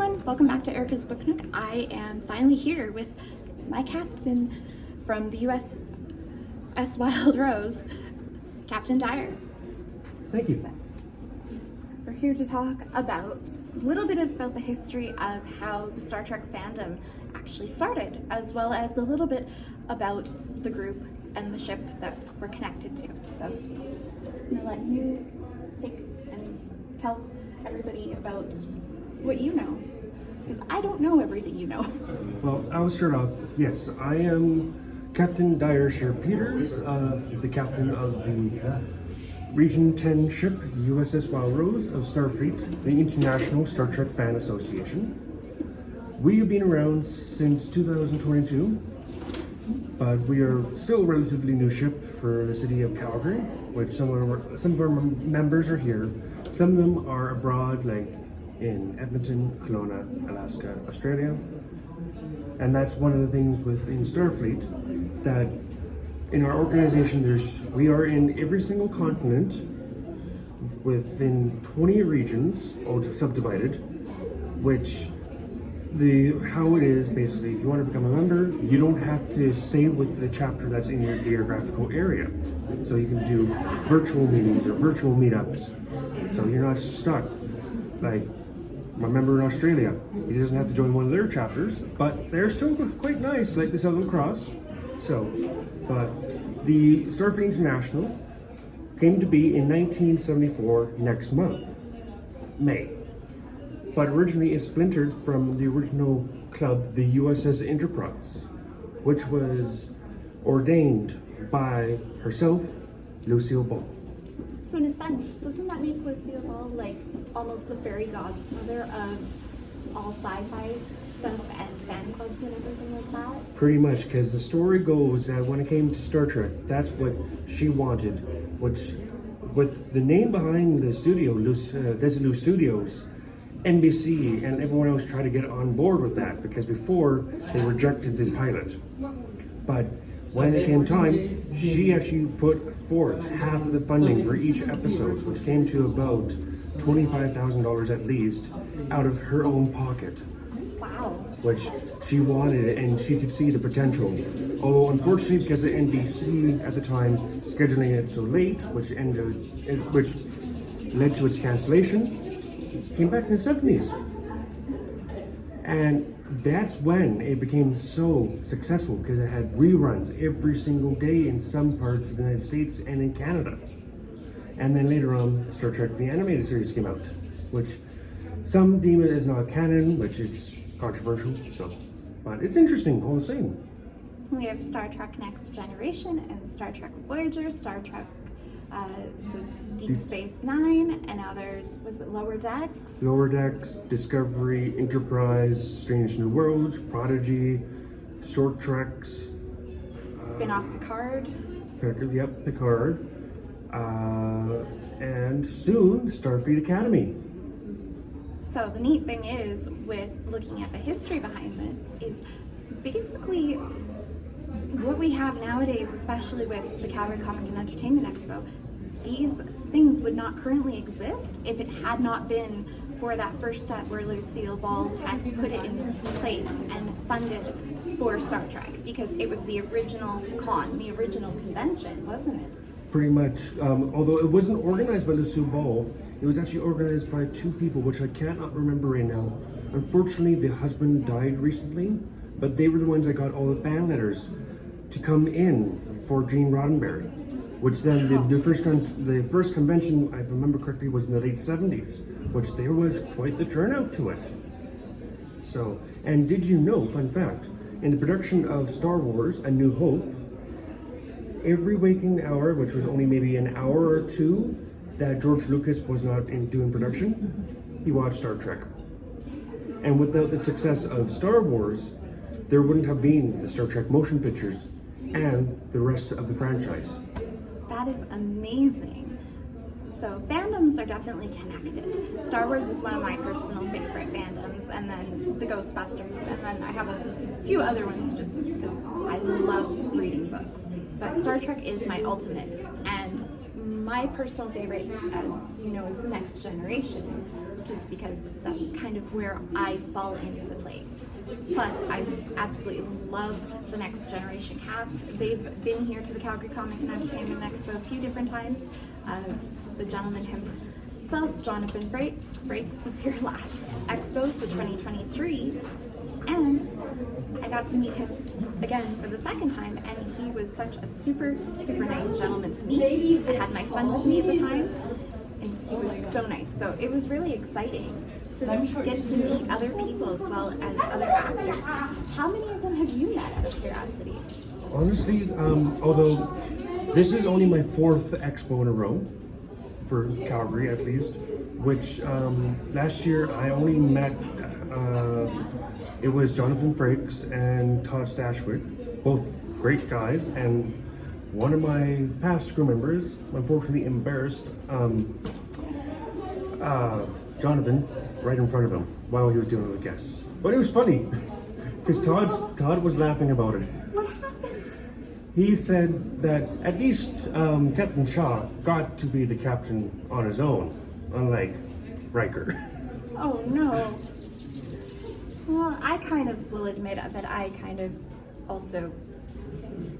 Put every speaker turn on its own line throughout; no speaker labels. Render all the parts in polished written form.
everyone, welcome back to Erica's Book Nook. I am finally here with my captain from the U.S.S WildRose, Captain Dyre.
Thank you.
So, we're here to talk about a little bit about the history of how the Star Trek fandom actually started, as well as a little bit about the group and the ship that we're connected to. So I'm gonna let you take and tell everybody about what you know, because I don't know everything you know.
Well, I'll start off. Yes, I am Captain Dyre Scheer Peters, the captain of the Region 10 ship U.S.S WildRose of STARFLEET, the International Star Trek Fan Association. We have been around since 2022, but we are still a relatively new ship for the city of Calgary, which some of our members are here. Some of them are abroad, like in Edmonton, Kelowna, Alaska, Australia. And that's one of the things within Starfleet, that in our organization we are in every single continent within 20 regions, all subdivided, which how it is basically, if you want to become a member, you don't have to stay with the chapter that's in your geographical area. So you can do virtual meetings or virtual meetups. So you're not stuck. Like my member in Australia, he doesn't have to join one of their chapters, but they're still quite nice, like the Southern Cross. So, but the Starfleet International came to be in 1974 next month, May. But originally it splintered from the original club, the U.S.S Enterprise, which was ordained by herself, Lucille Ball.
So in a sense, doesn't that make Lucille Ball like almost the fairy godmother of all sci-fi stuff and fan clubs and everything like that?
Pretty much, because the story goes that when it came to Star Trek, that's what she wanted, which, with the name behind the studio, Desilu Studios, NBC and everyone else tried to get on board with that, because before they rejected the pilot. But when it came time, she actually put forth half of the funding for each episode, which came to about $25,000 at least, out of her own pocket.
Wow.
Which she wanted, and she could see the potential. Although unfortunately, because of NBC at the time scheduling it so late, which led to its cancellation, came back in the 70s. And that's when it became so successful, because it had reruns every single day in some parts of the United States and in Canada. And then later on, Star Trek the Animated Series came out, which some deem it as not canon, which is controversial, so, but it's interesting all the same.
We have Star Trek Next Generation and Star Trek Voyager, Star Trek Deep Space Nine, and now there's, was it Lower Decks?
Lower Decks, Discovery, Enterprise, Strange New Worlds, Prodigy, Short Treks.
Spin-off Picard.
Picard. And soon, Starfleet Academy.
So the neat thing is, with looking at the history behind this, is basically what we have nowadays, especially with the Calgary Comic and Entertainment Expo. These things would not currently exist if it had not been for that first step where Lucille Ball had to put it in place and funded for Star Trek, because it was the original the original convention, wasn't it?
Pretty much. Although it wasn't organized by Lucille Ball, it was actually organized by two people, which I cannot remember right now. Unfortunately, the husband died recently, but they were the ones that got all the fan letters to come in for Gene Roddenberry, which then the first convention, if I remember correctly, was in the late 70s, which there was quite the turnout to it. So, and did you know, fun fact, in the production of Star Wars A New Hope, every waking hour, which was only maybe an hour or two that George Lucas was not doing production, he watched Star Trek. And without the success of Star Wars, there wouldn't have been the Star Trek motion pictures and the rest of the franchise.
That is amazing. So fandoms are definitely connected. Star Wars is one of my personal favorite fandoms, and then the Ghostbusters, and then I have a few other ones just because I love reading books. But Star Trek is my ultimate, and my personal favorite, as you know, is Next Generation. just because that's kind of where I fall into place. Plus, I absolutely love the Next Generation cast. They've been here to the Calgary Comic and Entertainment Expo a few different times. The gentleman himself, Jonathan Frakes, was here last Expo, so 2023, and I got to meet him again for the second time, and he was such a super nice gentleman to meet. I had my son with me at the time, and he was so nice. So it was really exciting to get to meet other people as well as other actors. How many of them have you met, out of curiosity?
Honestly, although this is only my 4th expo in a row, for Calgary at least, which last year I only met, it was Jonathan Frakes and Todd Stashwick, both great guys, and one of my past crew members, unfortunately embarrassed Jonathan right in front of him while he was dealing with guests. But it was funny, because Todd was laughing about it.
What happened?
He said that at least Captain Shaw got to be the captain on his own, unlike Riker.
Oh no. Well, I kind of will admit that I kind of also,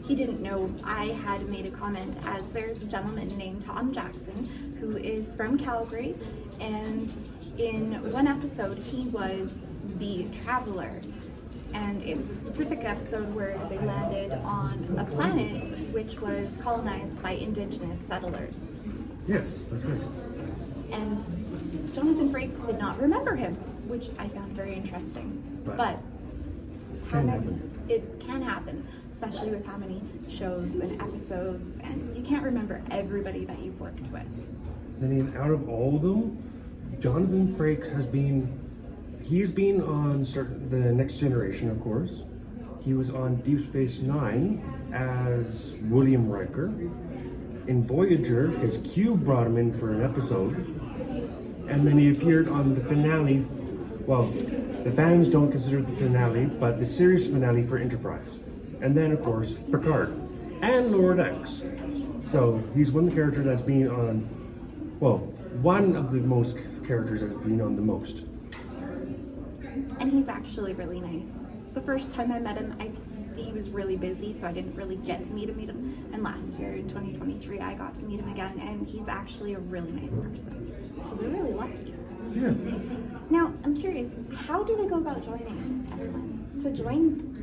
he didn't know I had made a comment, as there's a gentleman named Tom Jackson who is from Calgary, and in one episode he was the Traveler, and it was a specific episode where they landed on a planet which was colonized by indigenous settlers.
Yes, that's right.
And Jonathan Frakes did not remember him, which I found very interesting. But it can happen, especially with how many shows and episodes, and you can't remember everybody that you've worked with.
I mean, out of all of them, Jonathan Frakes he's been on the Next Generation, of course. He was on Deep Space Nine as William Riker. In Voyager, his cube brought him in for an episode, and then he appeared on the finale. Well, the fans don't consider it the finale, but the series finale for Enterprise. And then, of course, Picard and Lower Decks. So he's one character that's been on, well, one of the most characters that's been on the most.
And he's actually really nice. The first time I met him, he was really busy, so I didn't really get to meet him. And last year, in 2023, I got to meet him again, and he's actually a really nice person. So we're really lucky.
Yeah.
Now, I'm curious, how do they go about joining everyone? To join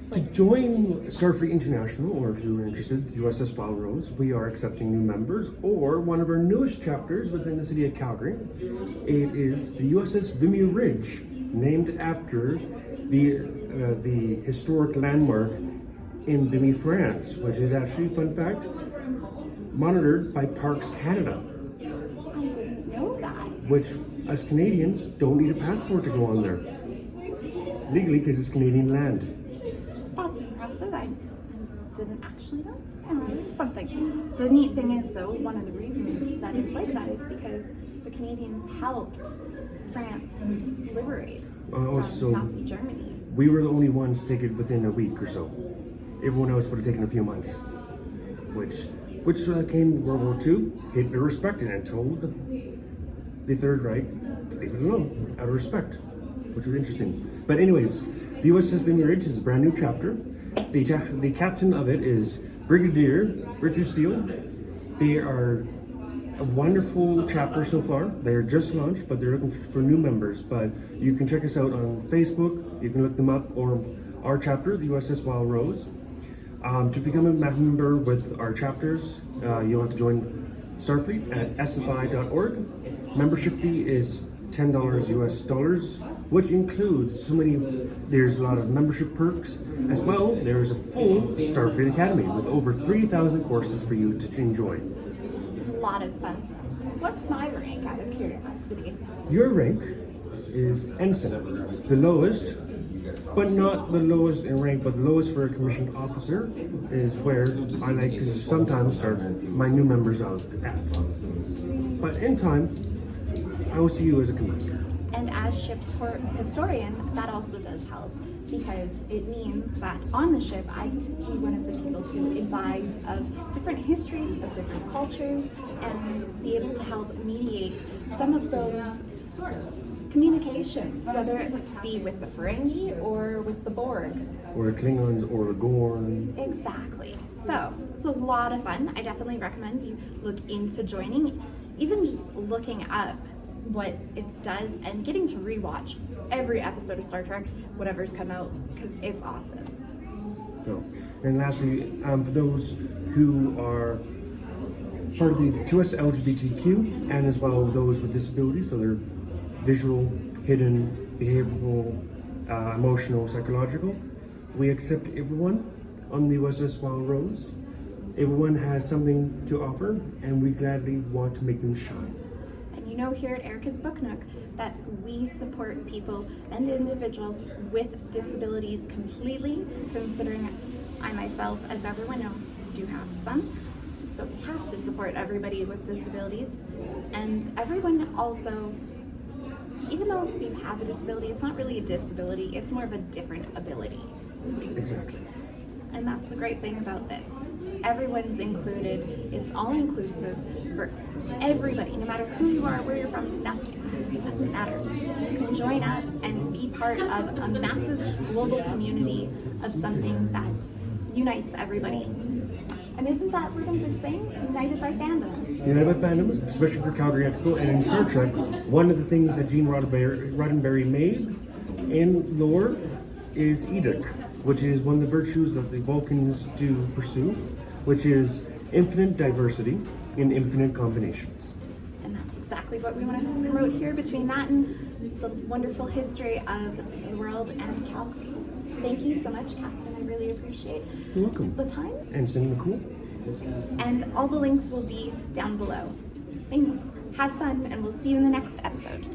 Starfleet International, or if you're interested, U.S.S WildRose, we are accepting new members, or one of our newest chapters within the city of Calgary. It is the U.S.S Vimy Ridge, named after the historic landmark in Vimy, France, which is actually, fun fact, monitored by Parks Canada.
I didn't know that.
Which, us Canadians, don't need a passport to go on there. Legally, because it's Canadian land.
That's impressive. I didn't actually know. I learned something. The neat thing is, though, one of the reasons that it's like that is because the Canadians helped France liberate from Nazi Germany.
We were the only ones to take it within a week or so. Everyone else would have taken a few months. Which came World War II, Hitler respected and told the Third Reich to leave it alone, out of respect, which was interesting. But anyways, the U.S.S Vimy Ridge is a brand new chapter. The captain of it is Brigadier Richard Steele. They are a wonderful chapter so far. They are just launched, but they're looking for new members. But you can check us out on Facebook. You can look them up, or our chapter, the U.S.S WildRose. To become a member with our chapters, you'll have to join Starfleet at sfi.org. Membership fee is $10 US, which includes there's a lot of membership perks. As well, there's a full Starfleet Academy with over 3,000 courses for you to enjoy.
A lot of fun stuff. What's my rank, out of curiosity?
Your rank is Ensign, the lowest, but not the lowest in rank, but the lowest for a commissioned officer is where I like to sometimes start my new members out at. But in time, I will see you as a commander.
And as ship's historian, that also does help, because it means that on the ship, I can be one of the people to advise of different histories of different cultures and be able to help mediate some of those sort of communications, whether it be with the Ferengi or with the Borg.
Or the Klingons or the Gorn.
Exactly. So it's a lot of fun. I definitely recommend you look into joining, even just looking up what it does and getting to rewatch every episode of Star Trek, whatever's come out, because it's awesome.
So, and lastly, for those who are part of the U.S. LGBTQ, and as well those with disabilities, so they're visual, hidden, behavioral, emotional, psychological, we accept everyone on the U.S.S WildRose. Everyone has something to offer, and we gladly want to make them shine.
And you know, here at Erica's Book Nook, that we support people and individuals with disabilities completely, considering I myself, as everyone knows, do have some. So we have to support everybody with disabilities. And everyone also, even though you have a disability, it's not really a disability, it's more of a different ability.
Exactly.
And that's the great thing about this. Everyone's included. It's all inclusive for everybody, no matter who you are, where you're from, nothing. It doesn't matter. You can join up and be part of a massive global community of something that unites everybody. And isn't that one of the sayings? United by fandom.
United by fandom, especially for Calgary Expo and in Star Trek, one of the things that Gene Roddenberry made in lore is Edic, which is one of the virtues that the Vulcans do pursue, which is infinite diversity in infinite combinations.
And that's exactly what we want to promote here, between that and the wonderful history of the world and Calgary. Thank you so much, Captain. I really appreciate
You're welcome.
the time.
And Cinema Cool.
And all the links will be down below. Thanks. Have fun, and we'll see you in the next episode.